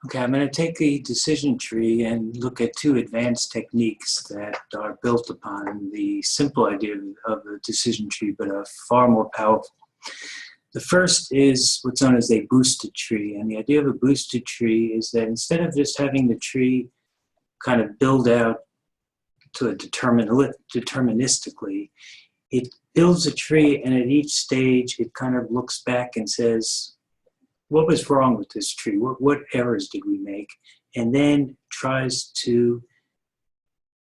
Okay, I'm going to take a decision tree and look at two advanced techniques that are built upon the simple idea of a decision tree, but are far more powerful. The first is what's known as a boosted tree, and the idea of a boosted tree is that instead of just having the tree kind of build out to a deterministically, it builds a tree, and at each stage it kind of looks back and says, what was wrong with this tree? What errors did we make? And then tries to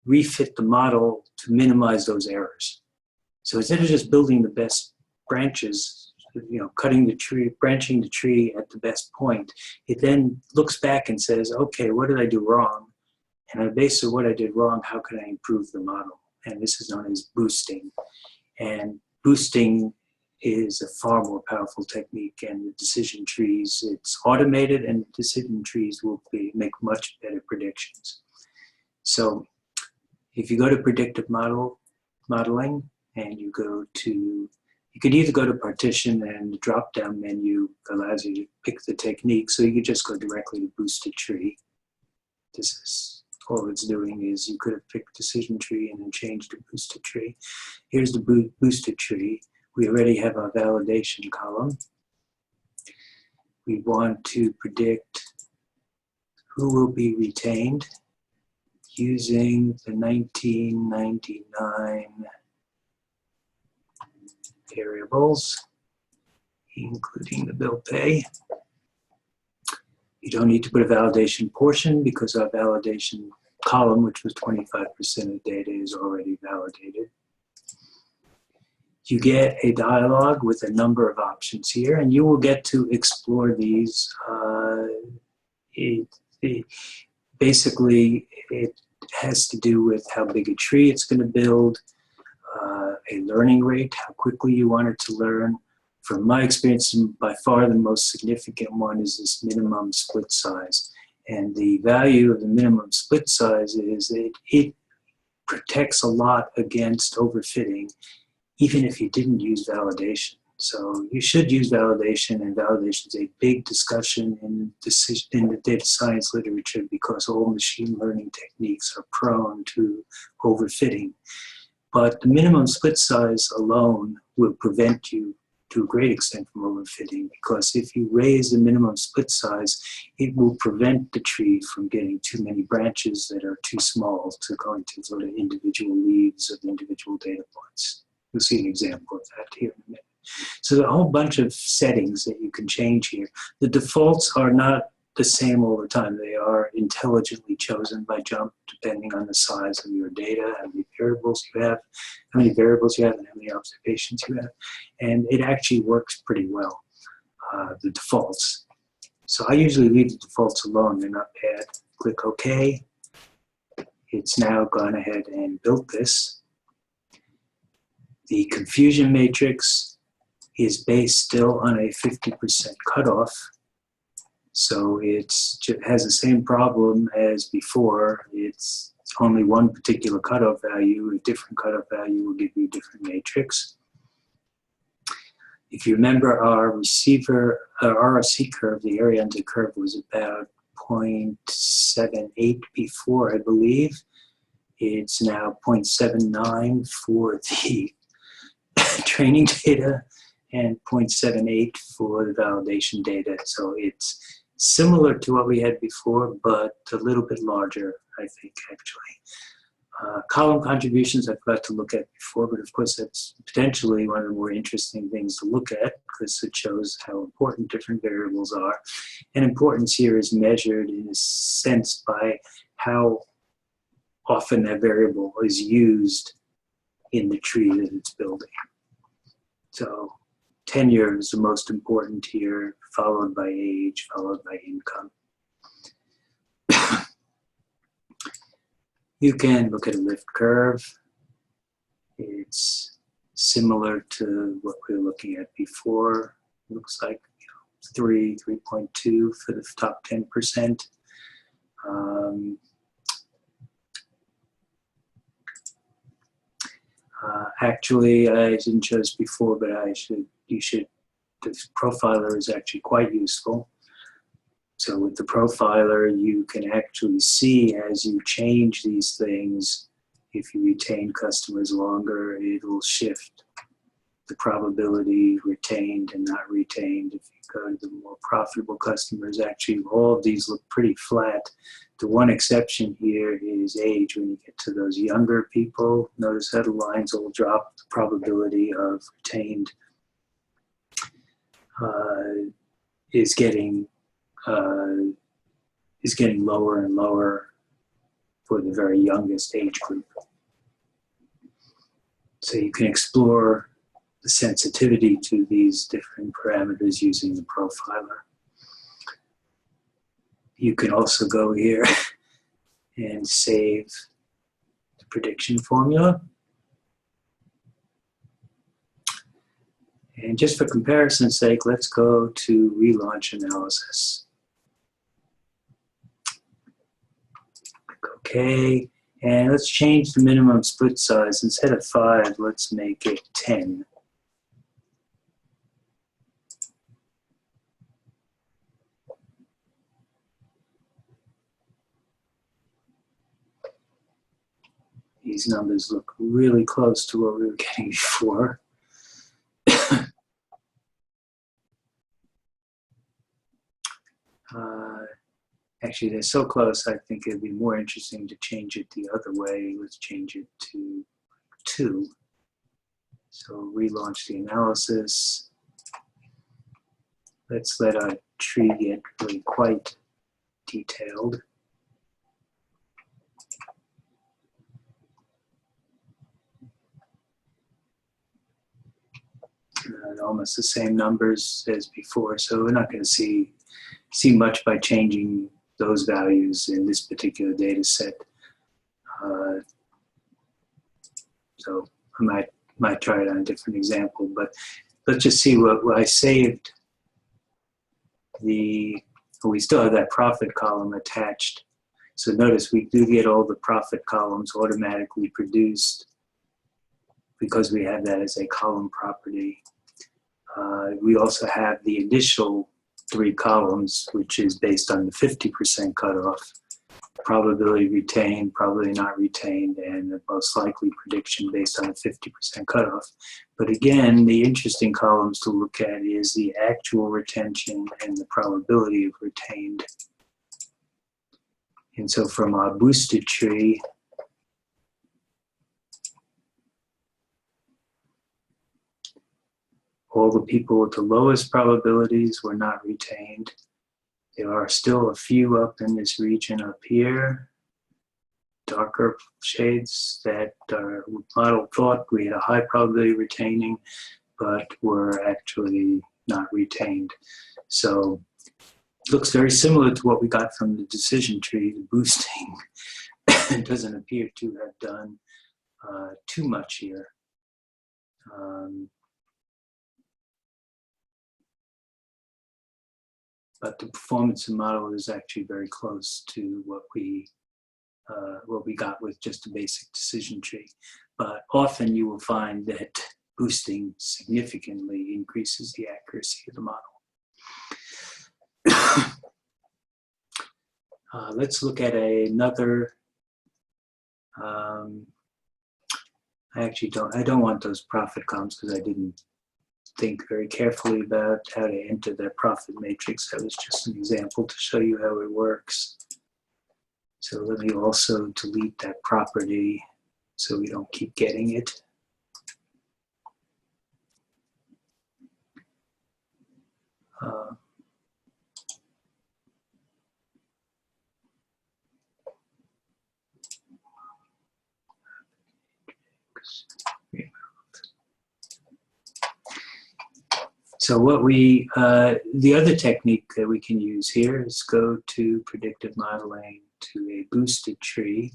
refit the model to minimize those errors. So instead of just building the best branches, cutting the tree, branching the tree at the best point, it then looks back and says, okay, what did I do wrong? And on the basis of what I did wrong, how can I improve the model? And this is known as boosting. And boosting is a far more powerful technique, and the decision trees, it's automated, and decision trees will make much better predictions. So if you go to predictive modeling and you could either go to partition, and the drop-down menu allows you to pick the technique, so you could just go directly to boosted tree. This is all it's doing is you could have picked decision tree and then changed to boosted tree. Here's the boosted tree. We already have our validation column. We want to predict who will be retained using the 1999 variables, including the bill pay. You don't need to put a validation portion because our validation column, which was 25% of data, is already validated. You get a dialog with a number of options here, and you will get to explore these. Basically, it has to do with how big a tree it's going to build, a learning rate, how quickly you want it to learn. From my experience, by far the most significant one is this minimum split size. And the value of the minimum split size is that it protects a lot against overfitting, even if you didn't use validation. So you should use validation, and validation is a big discussion in the data science literature because all machine learning techniques are prone to overfitting. But the minimum split size alone will prevent you to a great extent from overfitting, because if you raise the minimum split size, it will prevent the tree from getting too many branches that are too small to go into sort of individual leaves of individual data points. You'll see an example of that here in a minute. So there are a whole bunch of settings that you can change here. The defaults are not the same all the time. They are intelligently chosen by JMP depending on the size of your data, how many variables you have, and how many observations you have. And it actually works pretty well, the defaults. So I usually leave the defaults alone. They're not bad. Click OK. It's now gone ahead and built this. The confusion matrix is based still on a 50% cutoff. So it has the same problem as before. It's only one particular cutoff value. A different cutoff value will give you a different matrix. If you remember, our RRC curve, the area under curve, was about 0.78 before, I believe. It's now 0.79 for the training data and 0.78 for the validation data. So it's similar to what we had before, but a little bit larger, I think, actually. Column contributions I forgot to look at before, but of course that's potentially one of the more interesting things to look at because it shows how important different variables are. And importance here is measured in a sense by how often that variable is used in the tree that it's building. So tenure is the most important here, followed by age, followed by income. You can look at a lift curve. It's similar to what we were looking at before. It looks like 3.2 for the top 10%. Actually, I didn't show this before, but the profiler is actually quite useful. So with the profiler, you can actually see as you change these things, if you retain customers longer, it'll shift the probability retained and not retained. If you go to the more profitable customers, actually all of these look pretty flat. The one exception here is age. When you get to those younger people, notice how the lines will drop. The probability of retained is getting lower and lower for the very youngest age group. So you can explore the sensitivity to these different parameters using the profiler. You can also go here and save the prediction formula. And just for comparison's sake, let's go to relaunch analysis. Click OK. And let's change the minimum split size. Instead of 5, let's make it 10. These numbers look really close to what we were getting before. Actually, they're so close, I think it'd be more interesting to change it the other way. Let's change it to 2. So relaunch the analysis. Let's let our tree get really quite detailed. Almost the same numbers as before, so we're not going to see much by changing those values in this particular data set. So I might try it on a different example, but let's just see what I saved. We still have that profit column attached. So notice we do get all the profit columns automatically produced because we have that as a column property. We also have the initial 3 columns, which is based on the 50% cutoff, probability retained, probability not retained, and the most likely prediction based on the 50% cutoff. But again, the interesting columns to look at is the actual retention and the probability of retained. And so from our boosted tree, all the people with the lowest probabilities were not retained. There are still a few up in this region up here, darker shades that our model thought we had a high probability of retaining, but were actually not retained. So it looks very similar to what we got from the decision tree. The boosting doesn't appear to have done too much here. But the performance of the model is actually very close to what we got with just a basic decision tree. But often you will find that boosting significantly increases the accuracy of the model. Let's look at another. I don't want those profit columns because I didn't think very carefully about how to enter that profit matrix. That was just an example to show you how it works. So let me also delete that property so we don't keep getting it. So what the other technique that we can use here is go to predictive modeling to a boosted tree.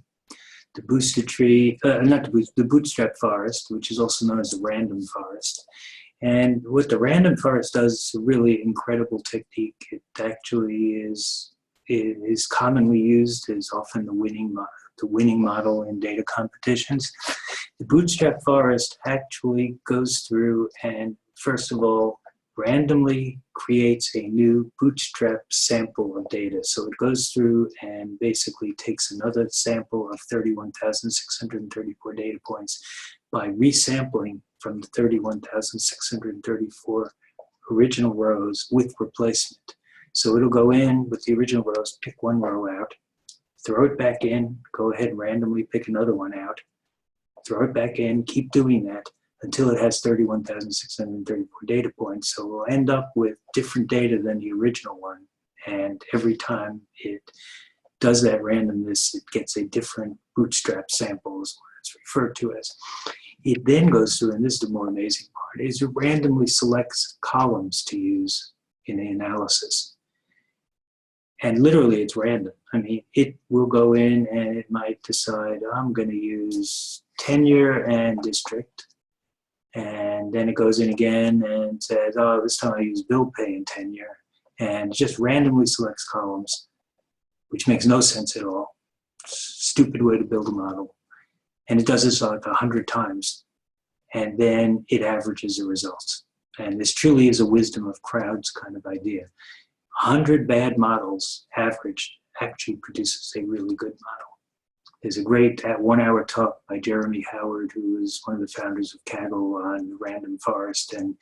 The boosted tree, the bootstrap forest, which is also known as the random forest. And what the random forest does is a really incredible technique. It actually is commonly used, is often the winning model in data competitions. The bootstrap forest actually goes through and, first of all, randomly creates a new bootstrap sample of data. So it goes through and basically takes another sample of 31,634 data points by resampling from the 31,634 original rows with replacement. So it'll go in with the original rows, pick one row out, throw it back in, go ahead and randomly pick another one out, throw it back in, keep doing that until it has 31,634 data points. So we'll end up with different data than the original one. And every time it does that randomness, it gets a different bootstrap sample, is what it's referred to as. It then goes through, and this is the more amazing part, is it randomly selects columns to use in the analysis. And literally it's random. I mean, it will go in and it might decide, I'm going to use tenure and district. And then it goes in again and says, oh, this time I use bill pay and tenure. And just randomly selects columns, which makes no sense at all. Stupid way to build a model. And it does this like 100 times. And then it averages the results. And this truly is a wisdom of crowds kind of idea. 100 bad models averaged actually produces a really good model. There's a great 1-hour talk by Jeremy Howard, who is one of the founders of Kaggle, on random forest. And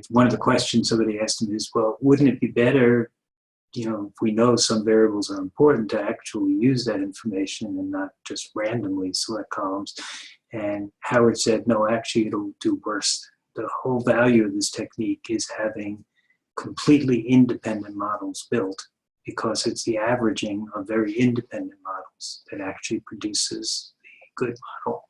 one of the questions somebody asked him is, well, wouldn't it be better, if we know some variables are important, to actually use that information and not just randomly select columns? And Howard said, no, actually it'll do worse. The whole value of this technique is having completely independent models built, because it's the averaging of very independent models that actually produces the good model.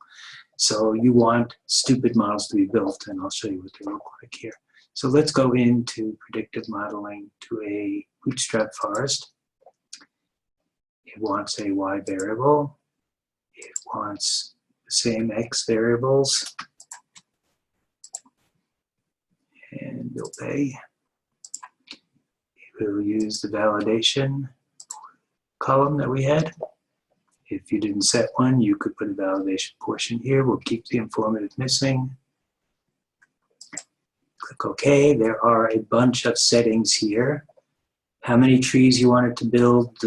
So you want stupid models to be built, and I'll show you what they look like here. So let's go into predictive modeling to a bootstrap forest. It wants a y variable. It wants the same x variables. And bill pay. We'll use the validation column that we had. If you didn't set one, you could put a validation portion here. We'll keep the informative missing. Click OK. There are a bunch of settings here. How many trees you want it to build.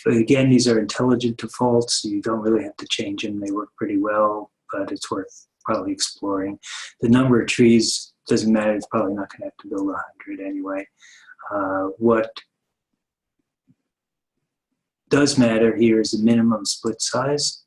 Again, these are intelligent defaults. You don't really have to change them. They work pretty well, but it's worth probably exploring. The number of trees doesn't matter. It's probably not going to have to build 100 anyway. What does matter here is the minimum split size,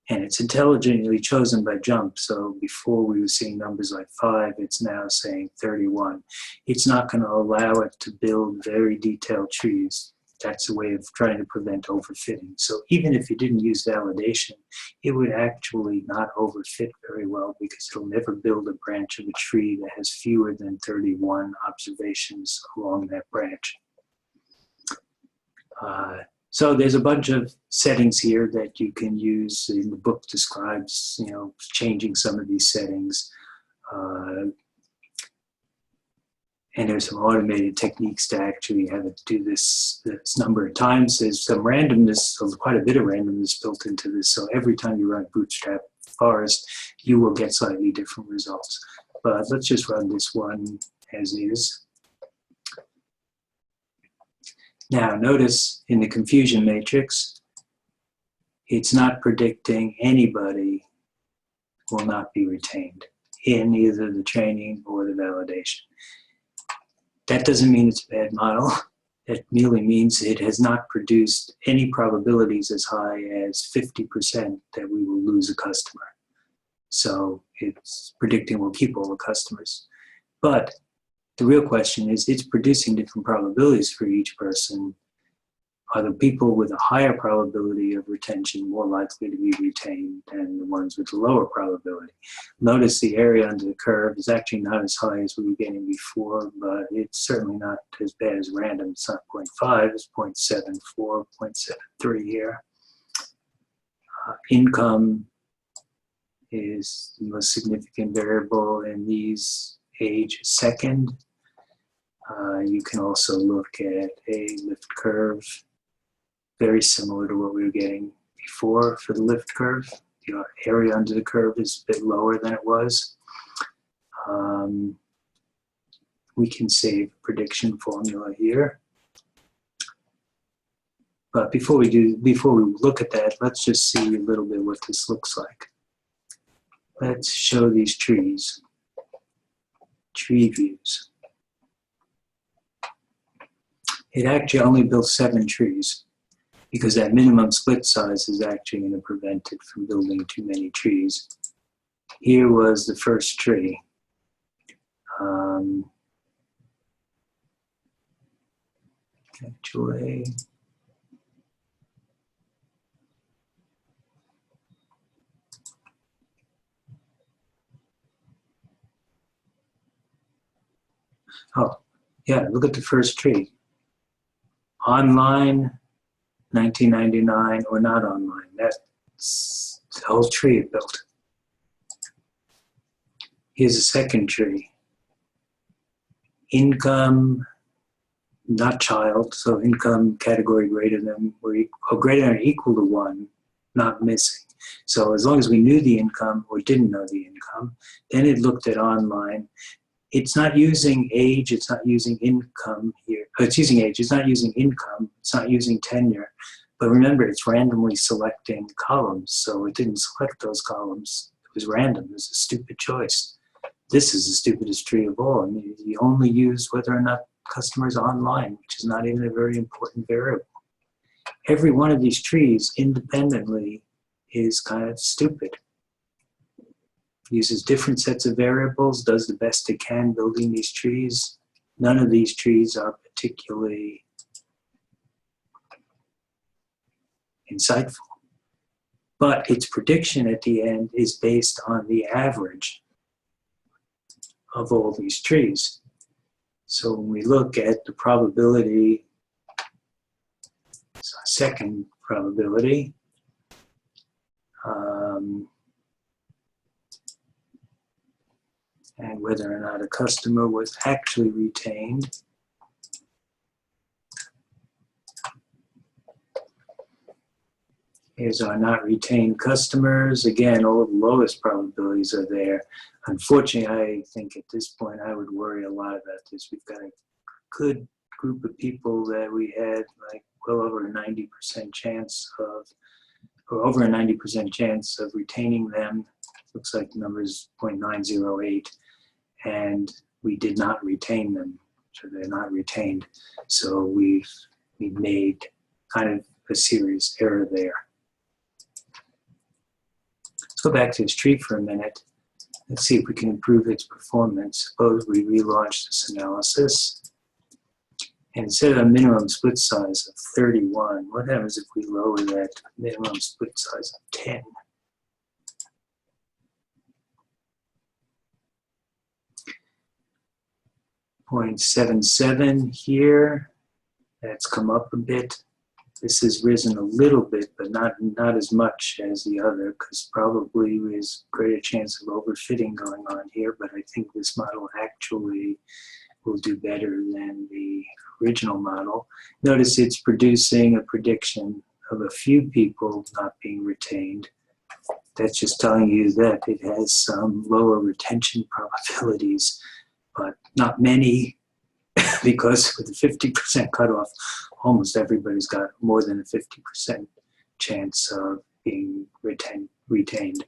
and it's intelligently chosen by jump. So before we were seeing numbers like 5, it's now saying 31. It's not going to allow it to build very detailed trees. That's a way of trying to prevent overfitting. So even if you didn't use validation, it would actually not overfit very well, because it'll never build a branch of a tree that has fewer than 31 observations along that branch. So there's a bunch of settings here that you can use. In the book describes, changing some of these settings. And there's some automated techniques to actually have it do this number of times. There's some randomness, quite a bit of randomness built into this. So every time you run Bootstrap Forest, you will get slightly different results. But let's just run this one as is. Now notice in the confusion matrix, it's not predicting anybody will not be retained in either the training or the validation. That doesn't mean it's a bad model. That merely means it has not produced any probabilities as high as 50% that we will lose a customer. So it's predicting we'll keep all the customers. But the real question is, it's producing different probabilities for each person. Are the people with a higher probability of retention more likely to be retained than the ones with a lower probability? Notice the area under the curve is actually not as high as we were getting before, but it's certainly not as bad as random. It's not 0.5, it's 0.74, 0.73 here. Income is the most significant variable in these. Age is second. You can also look at a lift curve, very similar to what we were getting before for the lift curve. The area under the curve is a bit lower than it was. we can save prediction formula here. But before we look at that, let's just see a little bit what this looks like. Let's show these trees, tree views. It actually only built 7 trees because that minimum split size is actually going to prevent it from building too many trees. Here was the first tree. Actually, oh, yeah, look at the first tree. Online, 1999, or not online. That's the whole tree it built. Here's a second tree. Income, not child, so income category greater than or equal to 1, not missing. So as long as we knew the income or didn't know the income, then it looked at online. It's not using age, it's not using income here. It's using age, it's not using income, it's not using tenure. But remember, it's randomly selecting columns, so it didn't select those columns. It was random, it was a stupid choice. This is the stupidest tree of all. I mean, you only use whether or not customers are online, which is not even a very important variable. Every one of these trees independently is kind of stupid. Uses different sets of variables, does the best it can building these trees. None of these trees are particularly insightful. But its prediction at the end is based on the average of all these trees. So when we look at the probability, second probability, and whether or not a customer was actually retained. Here's our not retained customers. Again, all the lowest probabilities are there. Unfortunately, I think at this point I would worry a lot about this. We've got a good group of people that we had like well over a 90% chance of, or over a 90% chance of retaining them. Looks like the number is 0.908. And we did not retain them, so they're not retained. So we made kind of a serious error there. Let's go back to this tree for a minute. Let's see if we can improve its performance. Suppose we relaunch this analysis. And instead of a minimum split size of 31, what happens if we lower that minimum split size of 10? .77 here. That's come up a bit. This has risen a little bit, but not as much as the other, because probably there's greater chance of overfitting going on here, but I think this model actually will do better than the original model. Notice it's producing a prediction of a few people not being retained. That's just telling you that it has some lower retention probabilities, but not many, because with a 50% cutoff, almost everybody's got more than a 50% chance of being retained.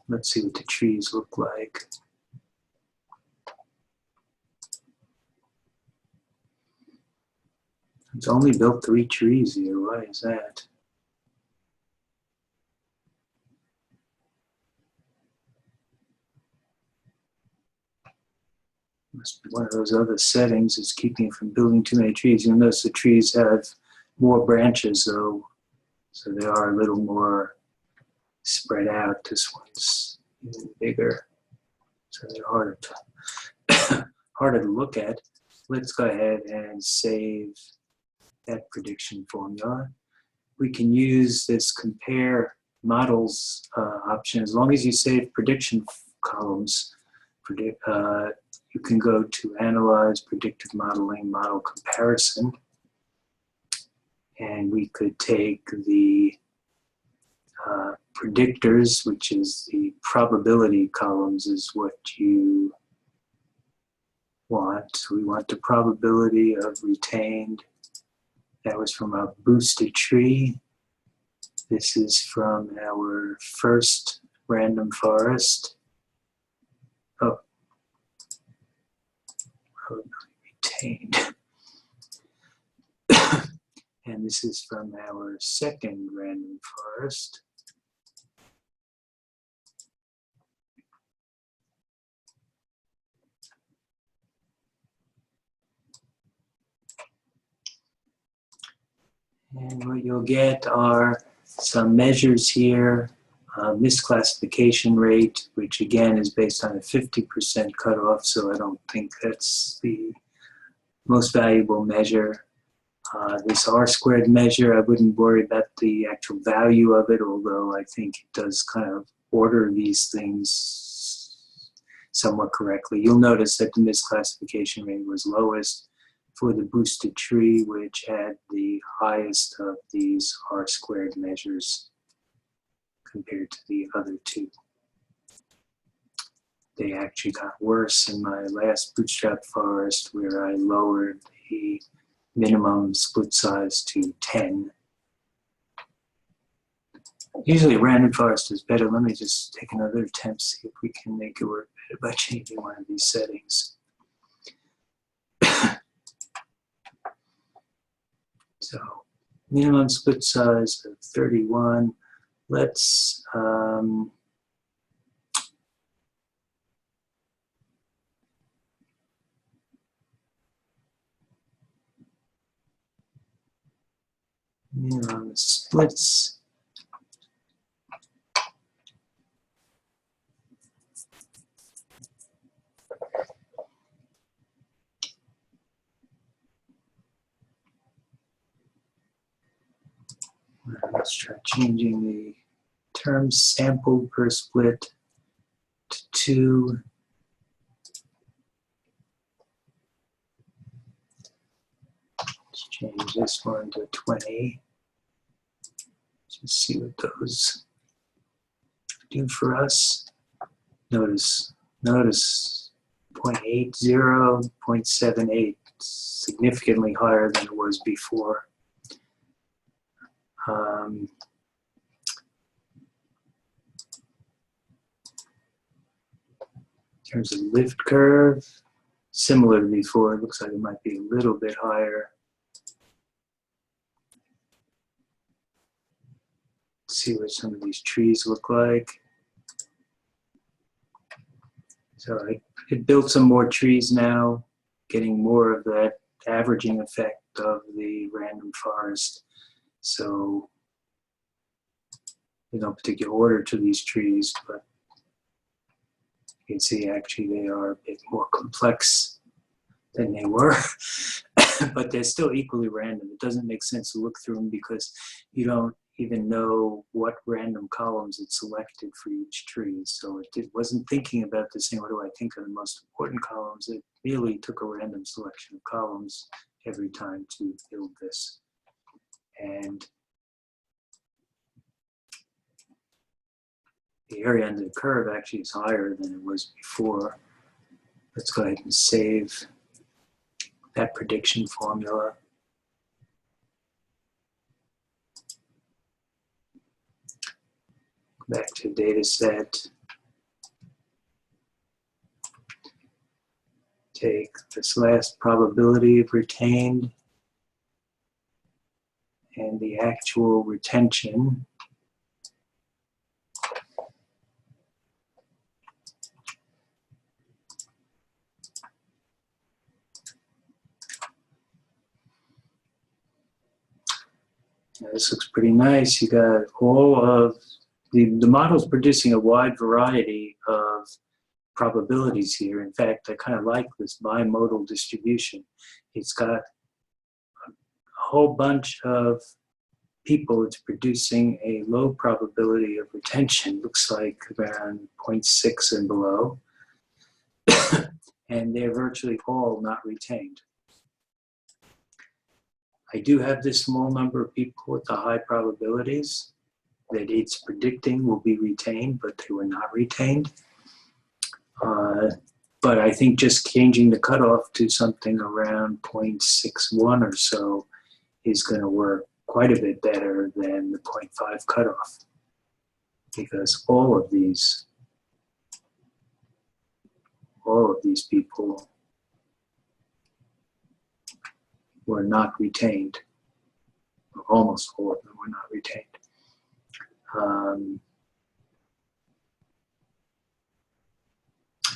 Let's see what the trees look like. It's only built 3 trees here. Why is that? Must be one of those other settings that's keeping it from building too many trees. You'll notice the trees have more branches though, so they are a little more spread out. This one's even bigger, so they're harder to look at. Let's go ahead and save that prediction formula. We can use this compare models option. As long as you save prediction columns, you can go to Analyze, Predictive Modeling, Model Comparison, and we could take the predictors, which is the probability columns, is what you want. So we want the probability of retained. That was from a boosted tree. This is from our first random forest. Oh, retained. And this is from our second random forest. And what you'll get are some measures here, misclassification rate, which again is based on a 50% cutoff, so I don't think that's the most valuable measure. This R-squared measure, I wouldn't worry about the actual value of it, although I think it does kind of order these things somewhat correctly. You'll notice that the misclassification rate was lowest for the boosted tree, which had the highest of these R-squared measures compared to the other two. They actually got worse in my last bootstrap forest, where I lowered the minimum split size to 10. Usually random forest is better. Let me just take another attempt, see if we can make it work better by changing one of these settings. So minimum split size of 31. Let's minimum splits. Let's try changing the term sampled per split to 2. Let's change this one to 20. Just see what those do for us. Notice 0.80, 0.78, significantly higher than it was before. In terms of lift curve, similar to before, it looks like it might be a little bit higher. Let's see what some of these trees look like. So I built some more trees now, getting more of that averaging effect of the random forest. So in no particular order to these trees, but you can see actually they are a bit more complex than they were, but they're still equally random. It doesn't make sense to look through them because you don't even know what random columns it selected for each tree. So it wasn't thinking about this thing, what do I think are the most important columns? It really took a random selection of columns every time to build this. And the area under the curve actually is higher than it was before. Let's go ahead and save that prediction formula. Back to data set. Take this last probability of retained and the actual retention. Now this looks pretty nice. You got all of the model's producing a wide variety of probabilities here. In fact, I kind of like this bimodal distribution. It's got a whole bunch of people it's producing a low probability of retention, looks like around 0.6 and below, and they're virtually all not retained. I do have this small number of people with the high probabilities, that it's predicting will be retained, but they were not retained. But I think just changing the cutoff to something around 0.61 or so is going to work quite a bit better than the 0.5 cutoff, because all of these people were not retained. Almost all of them were not retained.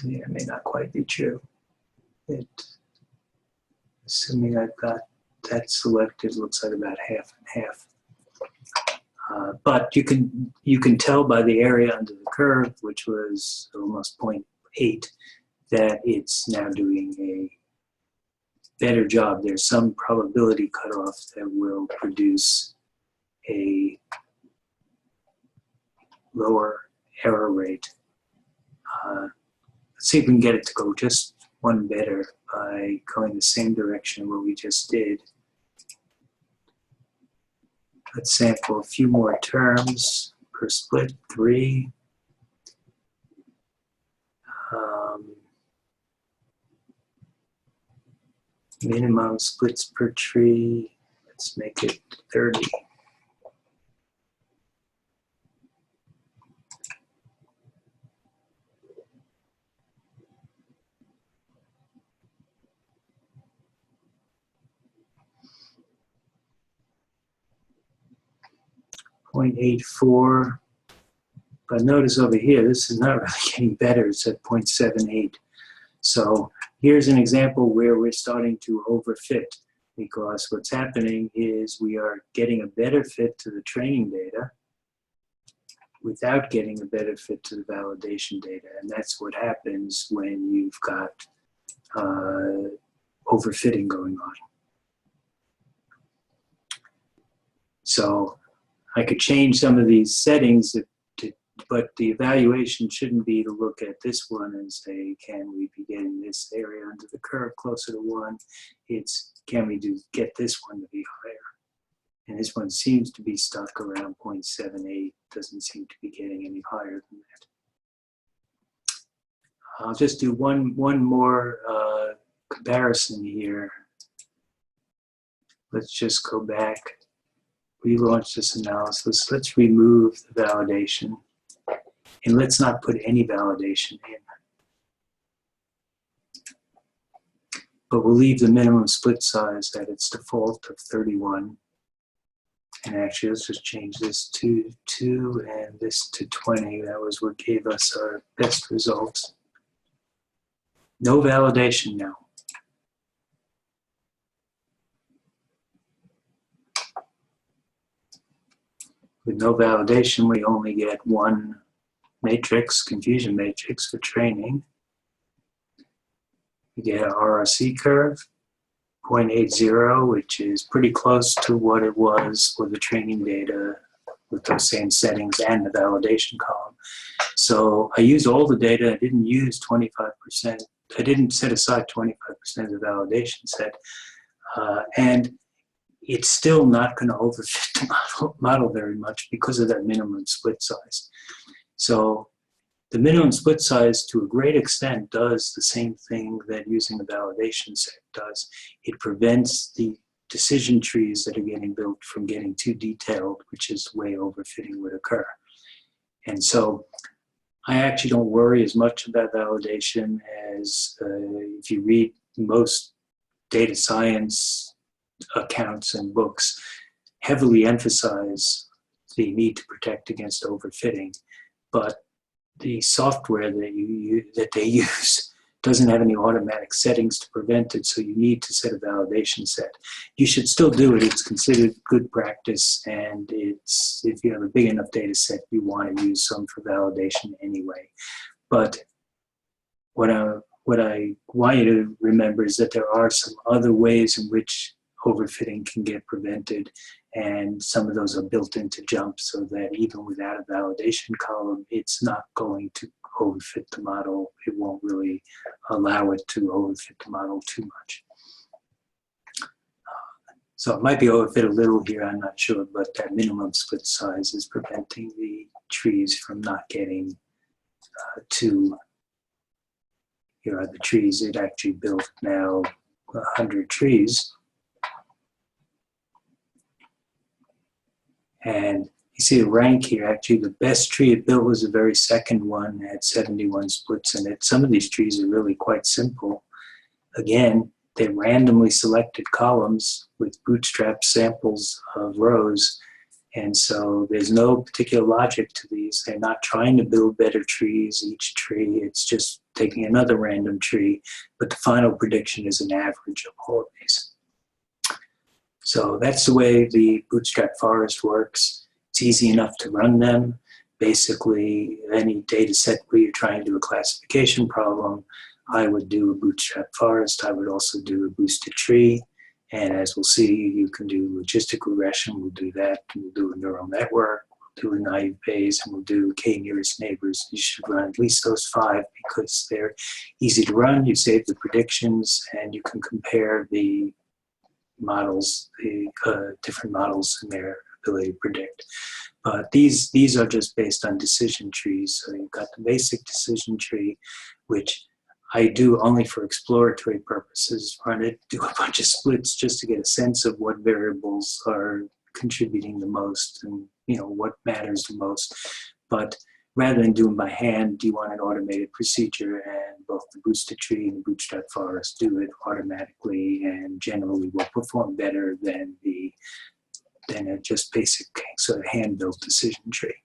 Yeah, it may not quite be true. Assuming I've got that selected, looks like about half and half. But you can tell by the area under the curve, which was almost 0.8, that it's now doing a better job. There's some probability cutoff that will produce a lower error rate. Let's see if we can get it to go just one better by going the same direction what we just did. Let's sample a few more terms per split, 3. Minimum splits per tree, let's make it 30. .84, but notice over here, this is not really getting better. It's at 0.78. So here's an example where we're starting to overfit, because what's happening is we are getting a better fit to the training data without getting a better fit to the validation data. And that's what happens when you've got overfitting going on. So I could change some of these settings, but the evaluation shouldn't be to look at this one and say, can we be getting this area under the curve closer to 1? It's, can we get this one to be higher? And this one seems to be stuck around 0.78, doesn't seem to be getting any higher than that. I'll just do one more comparison here. Let's just go back, relaunch this analysis. Let's remove the validation, and let's not put any validation in. But we'll leave the minimum split size at its default of 31. And actually, let's just change this to 2 and this to 20. That was what gave us our best results. No validation now. With no validation, we only get one matrix, confusion matrix for training. We get an RRC curve, 0.80, which is pretty close to what it was for the training data with those same settings and the validation column. So I used all the data. I didn't use 25%. I didn't set aside 25% of the validation set. And it's still not going to overfit the model very much because of that minimum split size. So the minimum split size, to a great extent, does the same thing that using the validation set does. It prevents the decision trees that are getting built from getting too detailed, which is the way overfitting would occur. And so I actually don't worry as much about validation as if you read most data science accounts and books heavily emphasize the need to protect against overfitting, but the software that they use doesn't have any automatic settings to prevent it, so you need to set a validation set. You should still do it. It's considered good practice, and it's, if you have a big enough data set, you want to use some for validation anyway. But what I want you to remember is that there are some other ways in which overfitting can get prevented, and some of those are built into JMP so that even without a validation column, it's not going to overfit the model. It won't really allow it to overfit the model too much. So it might be overfit a little here, I'm not sure, but that minimum split size is preventing the trees from not getting too, here are the trees. It actually built now 100 trees. And you see the rank here, actually the best tree it built was the very second one. It had 71 splits in it. Some of these trees are really quite simple. Again, they randomly selected columns with bootstrap samples of rows. And so there's no particular logic to these. They're not trying to build better trees, each tree. It's just taking another random tree, but the final prediction is an average of all of these. So that's the way the bootstrap forest works. It's easy enough to run them. Basically, any data set where you're trying to do a classification problem, I would do a bootstrap forest. I would also do a boosted tree. And as we'll see, you can do logistic regression. We'll do that. We'll do a neural network. We'll do a naive Bayes, and we'll do k-nearest neighbors. You should run at least those 5 because they're easy to run. You save the predictions, and you can compare the models, the different models and their ability to predict. But these are just based on decision trees. So you've got the basic decision tree, which I do only for exploratory purposes, run it, do a bunch of splits just to get a sense of what variables are contributing the most and what matters the most. But rather than doing by hand, you want an automated procedure, and both the boosted tree and the bootstrap forest do it automatically and generally will perform better than a just basic sort of hand-built decision tree.